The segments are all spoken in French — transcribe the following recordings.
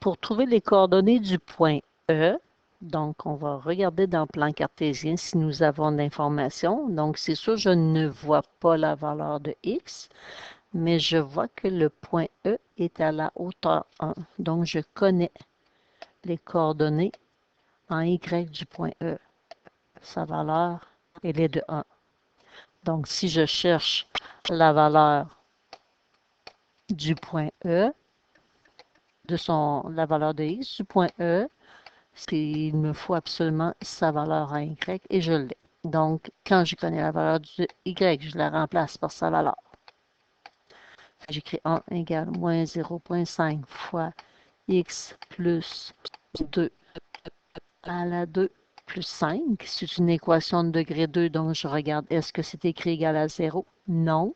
pour trouver les coordonnées du point E, donc on va regarder dans le plan cartésien si nous avons de l'information. Donc c'est sûr, je ne vois pas la valeur de x, mais je vois que le point E est à la hauteur 1. Donc je connais les coordonnées en y du point E. Sa valeur, elle est de 1. Donc si je cherche la valeur du point E, la valeur de x du point E, il me faut absolument sa valeur en y et je l'ai. Donc, quand je connais la valeur du y, je la remplace par sa valeur. J'écris 1 égale moins 0,5 fois x plus 2 à la 2 plus 5. C'est une équation de degré 2, donc je regarde, est-ce que c'est écrit égal à 0? Non.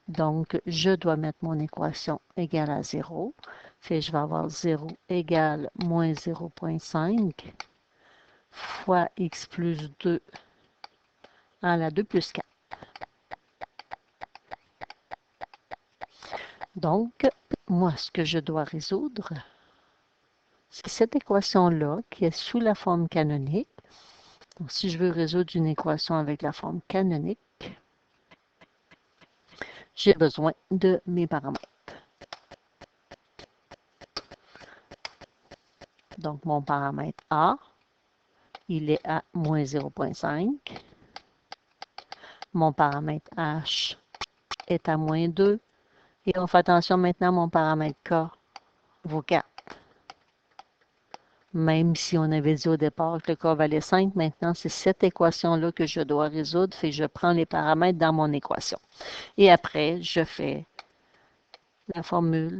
Donc, je dois mettre mon équation égale à 0. Fait, je vais avoir 0 égale moins 0,5 fois x plus 2 à la 2 plus 4. Donc, moi, ce que je dois résoudre, c'est cette équation-là qui est sous la forme canonique. Donc, si je veux résoudre une équation avec la forme canonique, j'ai besoin de mes paramètres. Donc, mon paramètre A, il est à moins 0,5. Mon paramètre H est à moins 2. Et on fait attention maintenant, mon paramètre K vaut 4. Même si on avait dit au départ que le K valait 5, maintenant, c'est cette équation-là que je dois résoudre. Fait que je prends les paramètres dans mon équation. Et après, je fais la formule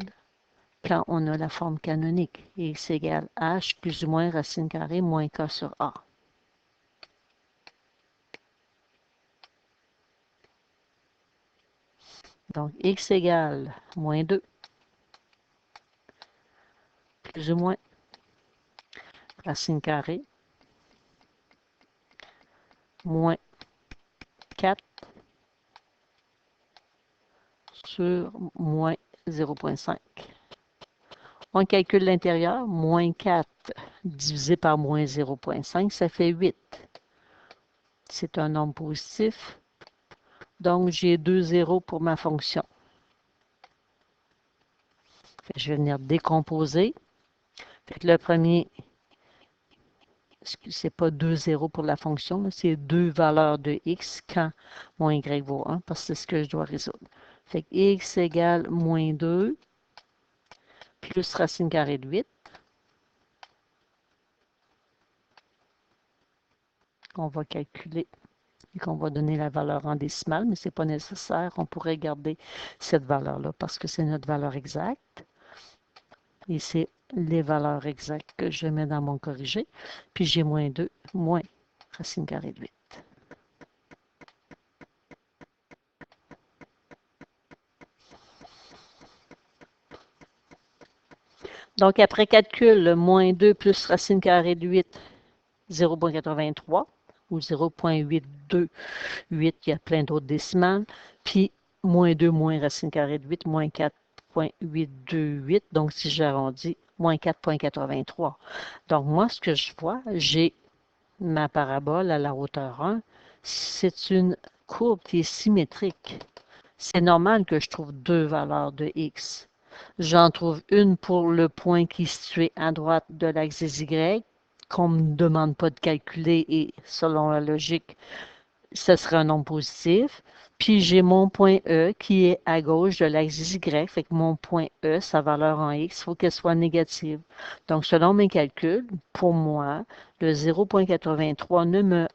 quand on a la forme canonique. X égale H plus ou moins racine carrée moins K sur A. Donc, X égale moins 2 plus ou moins racine carrée moins 4 sur moins 0,5. On calcule l'intérieur, moins 4 divisé par moins 0,5, ça fait 8. C'est un nombre positif, donc j'ai 2 zéros pour ma fonction. Je vais venir décomposer. Le premier, c'est pas 2 zéros pour la fonction, c'est 2 valeurs de x quand mon y vaut 1, parce que c'est ce que je dois résoudre. Fait que x égale moins 2 plus racine carrée de 8. On va calculer et qu'on va donner la valeur en décimale, mais ce n'est pas nécessaire. On pourrait garder cette valeur-là parce que c'est notre valeur exacte. Et c'est les valeurs exactes que je mets dans mon corrigé. Puis j'ai moins 2, moins racine carrée de 8. Donc, après calcul, moins 2 plus racine carrée de 8, 0,83 ou 0,828, il y a plein d'autres décimales. Puis, moins 2 moins racine carrée de 8, moins 4,828. Donc, si j'arrondis, moins 4,83. Donc, moi, ce que je vois, j'ai ma parabole à la hauteur 1. C'est une courbe qui est symétrique. C'est normal que je trouve deux valeurs de x. J'en trouve une pour le point qui est situé à droite de l'axe des y, qu'on ne me demande pas de calculer et selon la logique, ce serait un nombre positif. Puis j'ai mon point E qui est à gauche de l'axe des Y. Fait que mon point E, sa valeur en X, il faut qu'elle soit négative. Donc, selon mes calculs, pour moi, le 0,83 ne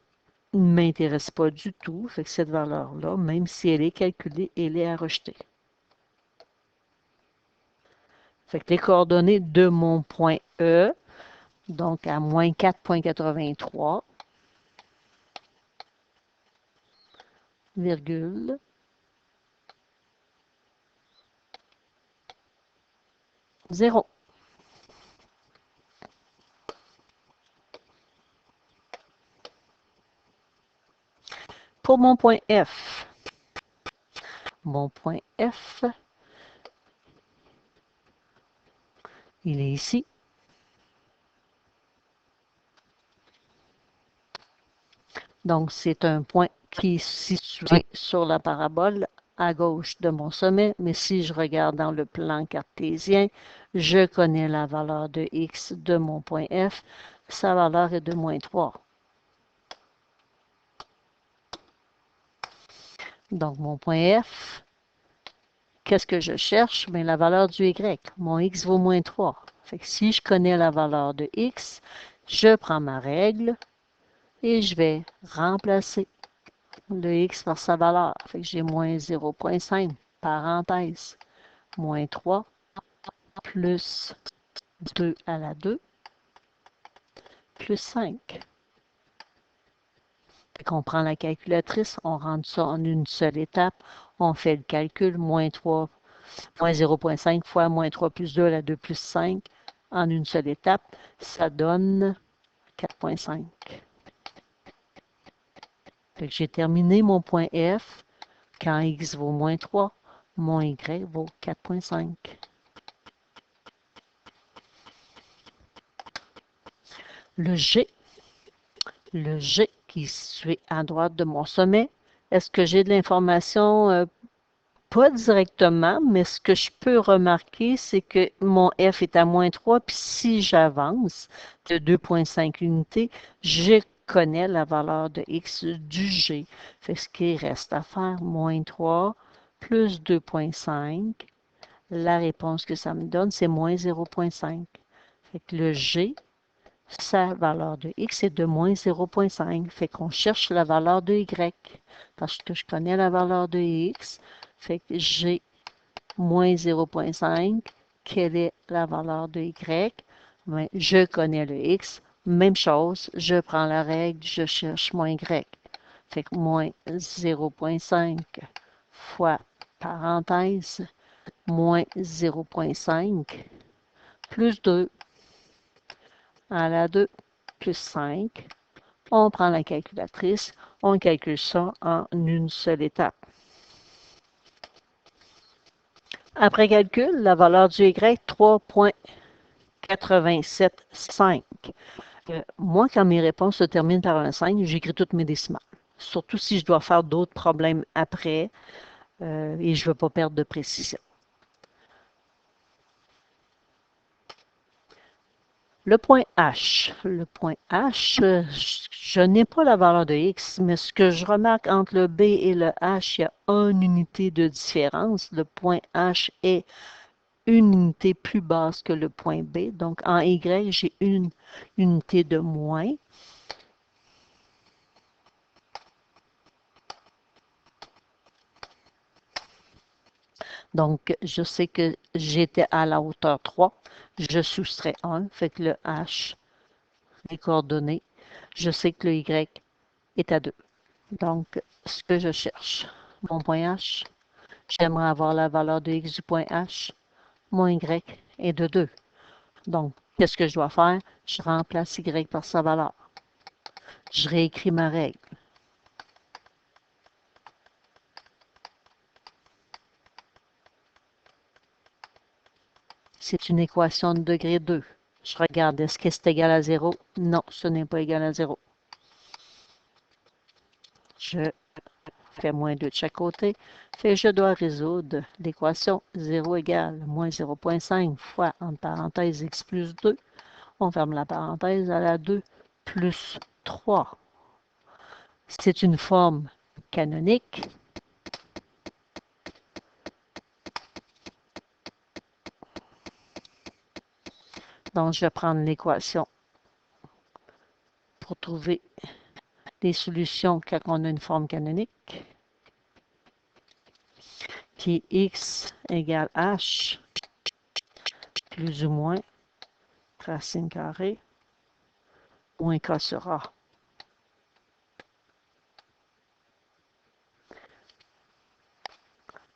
m'intéresse pas du tout. Fait que cette valeur-là, même si elle est calculée, elle est à rejeter. Fait que les coordonnées de mon point E, donc à moins 4,83, virgule, 0. Pour mon point F, il est ici. Donc, c'est un point qui est situé sur la parabole à gauche de mon sommet, mais si je regarde dans le plan cartésien, je connais la valeur de x de mon point F. Sa valeur est de moins 3. Donc, mon point F, qu'est-ce que je cherche? Bien, la valeur du y. Mon x vaut moins 3. Fait que si je connais la valeur de x, je prends ma règle et je vais remplacer le x par sa valeur. Fait que j'ai moins 0,5, parenthèse, moins 3, plus 2 à la 2, plus 5. Fait qu'on prend la calculatrice, on rentre ça en une seule étape, on fait le calcul, moins 3, moins 0,5 fois moins 3 plus 2 à la 2 plus 5, en une seule étape, ça donne 4,5. Fait que j'ai terminé mon point F. Quand x vaut moins 3, mon y vaut 4,5. Le G qui est situé à droite de mon sommet, est-ce que j'ai de l'information? Pas directement, mais ce que je peux remarquer, c'est que mon F est à moins 3, puis si j'avance de 2,5 unités, je connais la valeur de x du G. Fait que ce qui reste à faire, moins 3 plus 2,5. La réponse que ça me donne, c'est moins 0,5. Fait que le G, sa valeur de x est de moins 0,5. Fait qu'on cherche la valeur de y. Parce que je connais la valeur de x. Fait que j'ai moins 0,5. Quelle est la valeur de y? Bien, je connais le x. Même chose, je prends la règle, je cherche mon y. Fait que moins 0,5 fois parenthèse, moins 0,5 plus 2 à la 2 plus 5. On prend la calculatrice, on calcule ça en une seule étape. Après calcul, la valeur du y, 3,875. Moi, quand mes réponses se terminent par un 5, j'écris toutes mes décimales. Surtout si je dois faire d'autres problèmes après et je ne veux pas perdre de précision. Le point H. Le point H, je n'ai pas la valeur de x, mais ce que je remarque entre le B et le H, il y a une unité de différence. Le point H est une unité plus basse que le point B. Donc, en Y, j'ai une unité de moins. Donc, je sais que j'étais à la hauteur 3. Je soustrais 1, fait que le H, les coordonnées, je sais que le Y est à 2. Donc, ce que je cherche, mon point H, j'aimerais avoir la valeur de x du point H. Mon y est de 2. Donc, qu'est-ce que je dois faire? Je remplace y par sa valeur. Je réécris ma règle. C'est une équation de degré 2. Je regarde, est-ce que c'est égal à 0? Non, ce n'est pas égal à 0. Je fais moins 2 de chaque côté. Fait je dois résoudre l'équation 0 égale moins 0,5 fois, entre parenthèses, x plus 2. On ferme la parenthèse à la 2 plus 3. C'est une forme canonique. Donc, je vais prendre l'équation pour trouver des solutions quand on a une forme canonique. Puis x égale h plus ou moins racine carrée moins k sur a.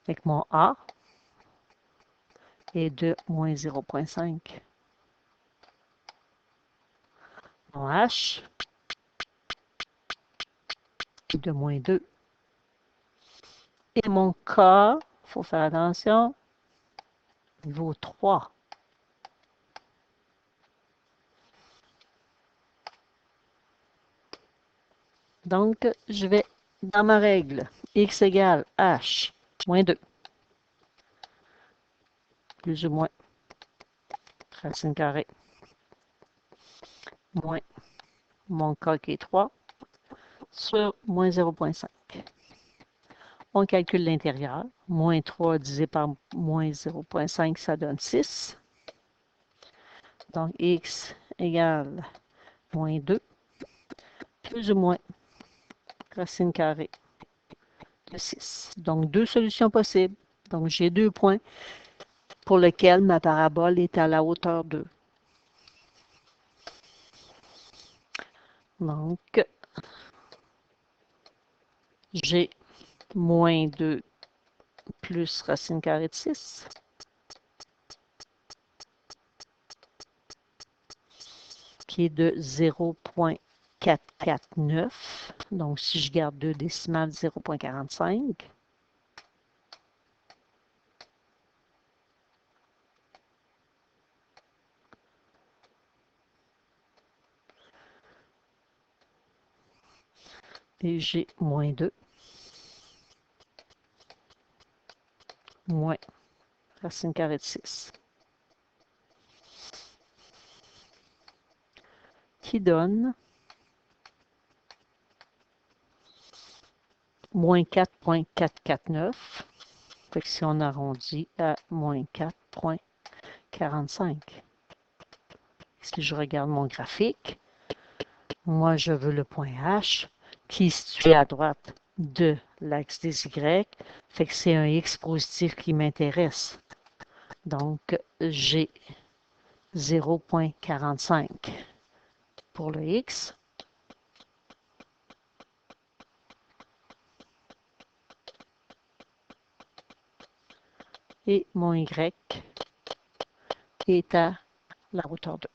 Avec mon a est de moins 0,5. Mon h est de moins 2. Et mon k, il faut faire attention, vaut 3. Donc, je vais dans ma règle. X égale H moins 2, plus ou moins racine carrée, moins mon K qui est 3, sur moins 0,5. On calcule l'intérieur. Moins 3 divisé par moins 0,5, ça donne 6. Donc, X égale moins 2, plus ou moins racine carrée de 6. Donc, deux solutions possibles. Donc, j'ai 2 points pour lesquels ma parabole est à la hauteur 2. Donc, j'ai moins 2 plus racine carrée de 6, qui est de 0,449. Donc, si je garde 2 décimales, 0,45. Et j'ai moins 2, moins racine carrée de 6, qui donne moins 4,449. Fait que si on arrondit à moins 4,45. Si je regarde mon graphique, moi je veux le point H qui est situé à droite de l'axe des Y. Fait que c'est un X positif qui m'intéresse. Donc, j'ai 0,45 pour le X. Et mon Y est à la hauteur 2.